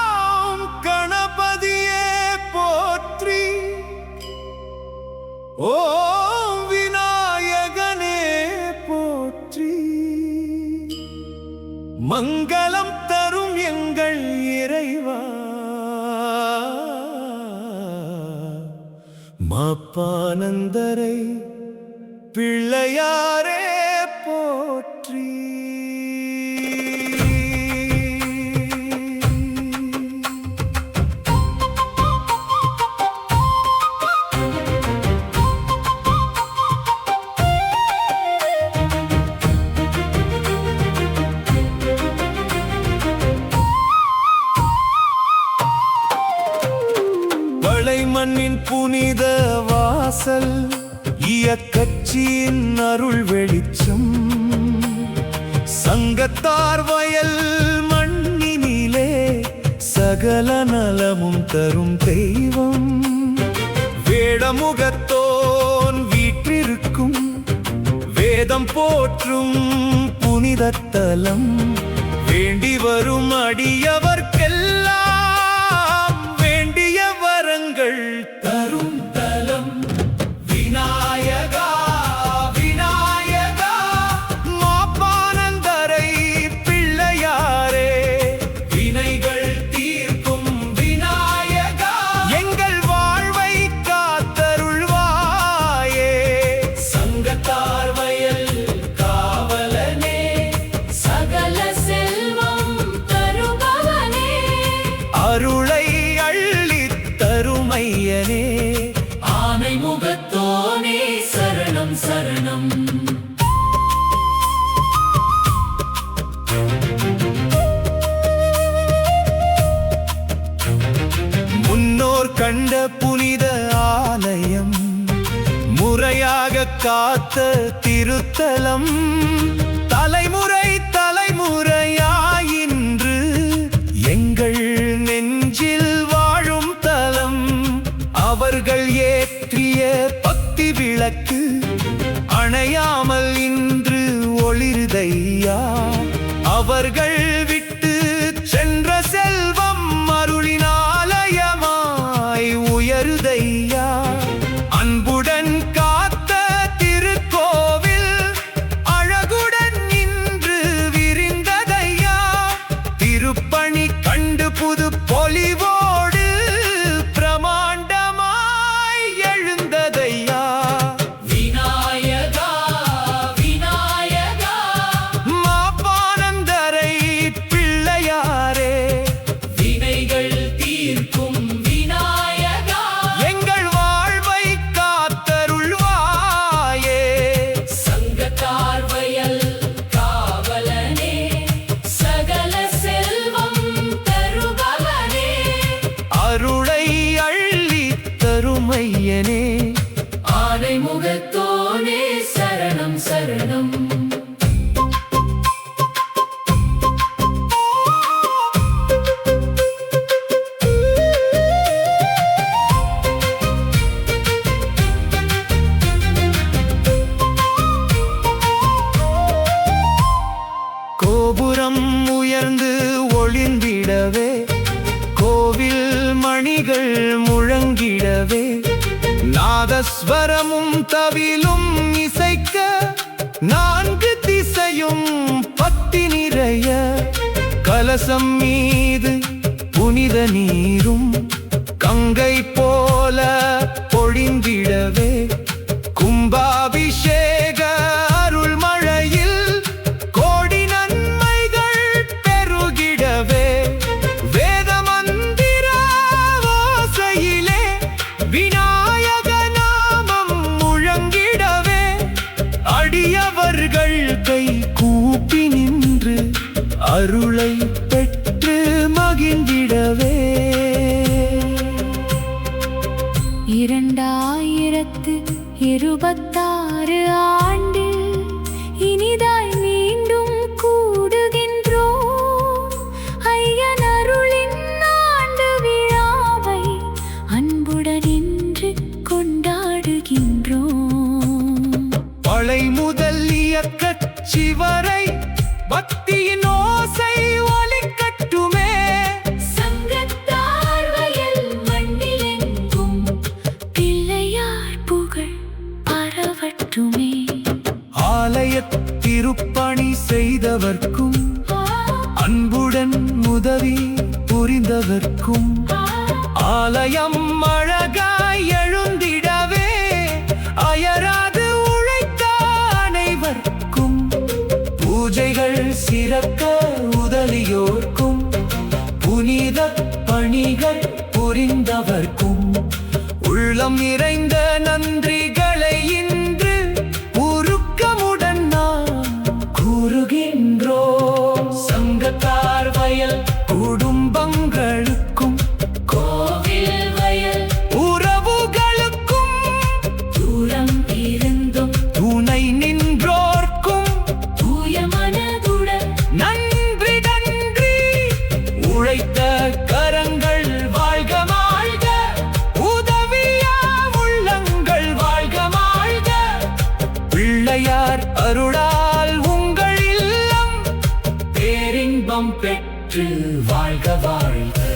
ஓம் கணபதியே போற்றி, ஓம் விநாயகனே போற்றி. மங்களம் தரும் எங்கள் இறைவா, மாப்பானந்தரை பிள்ளையாரே போற்றி. மண்ணின் புனித வாசல், இயக்கட்சியின் அருள் வெளிச்சம், சங்கத்தார் வயல் மண்ணினிலே சகல நலமும் தரும் தெய்வம். வேடமுகத்தோன் வீற்றிருக்கும் வேதம் போற்றும் புனித தலம், வேண்டி வரும் அடியவர்க்கெல்லாம் தரும் தலம். விநாயகா விநாயகா மாப்பானந்தரை பிள்ளையாரே, வினைகள் தீர்க்கும் விநாயகா, எங்கள் வாழ்வை காத்தருள்வாயே. சங்கத்தார் வயல் காவலனே, சகல செல்வம் தருபவனே, அருளை தருமையனே, ஆனை முகத்தோனே சரணம் சரணம். முன்னோர் கண்ட புனித ஆலயம், முறையாக காத்த திருத்தலம், தலைமுறை தலைமுறையாயின்று எங்கள் நெஞ்சில் வாழும் தலம். அவர்கள் ஏற்றிய பக்தி விளக்கு அணையாமல் இன்று ஒளிருதையா, அவர்கள் விட்டு சென்ற செல்வம் அருளினாலயமாய் உயருதையா. அன்புடன் காத்த திருக்கோவில் அழகுடன் இன்று விரிந்ததையா, திருப்பணி கண்டு புது பொலிவோடு பிரமாண்டமாய் எழுந்ததையா. விநாயகா விநாயகா மாப்பானந்தரை பிள்ளையாரே, வினைகள் தீர்க்கும் விநாயகா, எங்கள் வாழ்வை காத்தருள்வாயே. சங்கத்தார் வயல் காவலனே, சகல செல்வம் தருபவனே, அருளை அள்ளி தருமையனே, ஆனை முகத்தோனே சரணம் சரணம். கோபுரம் உயர்ந்து ஒளிந்திடவே, கோவில் மணிகள் முழங்கிடவே, நாதஸ்வரமும் தவிலும் இசைக்க, நான்கு திசையும் பத்தி நிறைய, கலசம் மீது புனித நீரும் கங்கை போல பொழிந்திடவே, கும்பாபிஷேக அருள் மழையில் கோடி நன்மைகள் பெருகிடவே, வேத மந்திர ஓசையிலே விநாயக நாமம் முழங்கிடவே, அடியவர்கள் கை கூப்பி நின்று அருளை பெற்று மகிழ்ந்திடவே. 2026 ஆண்டில் இனிதாய் மீண்டும் கூடுகின்றோம். ஐயன் அருளின் ஆண்டு விழாவை அன்புடன் இன்று கொண்டாடுகின்றோம். பழைமுத அனைவர்க்கும் ஆலயம் அழகாய் எழுந்திடவே அயராது உழைத்த அனைவர்க்கும் பூஜைகள் சிறக்க உதவியோர்க்கும் புனித பணிகள் புரிந்தவர்க்கும் உள்ளம் நிறைந்த நன்றிகளை இன்று உருக்கமுடன் நாம் கூறுகின்றோம். சங்கத்தார் வயல் குடும்பங்களுக்கும் கோவில் வயல் உறவுகளுக்கும் தூரம் இருந்தும் துணை நின்றோர்க்கும் தூய மனதுடன் நன்றி நன்றி. உழைத்த கரங்கள் வாழ்க வாழ்க, உதவிய உள்ளங்கள் வாழ்க வாழ்க. பிள்ளையார் அருளால் உங்கள் இல்லம் பேரின்பம் பெற்று வாழ்க வாழ்க.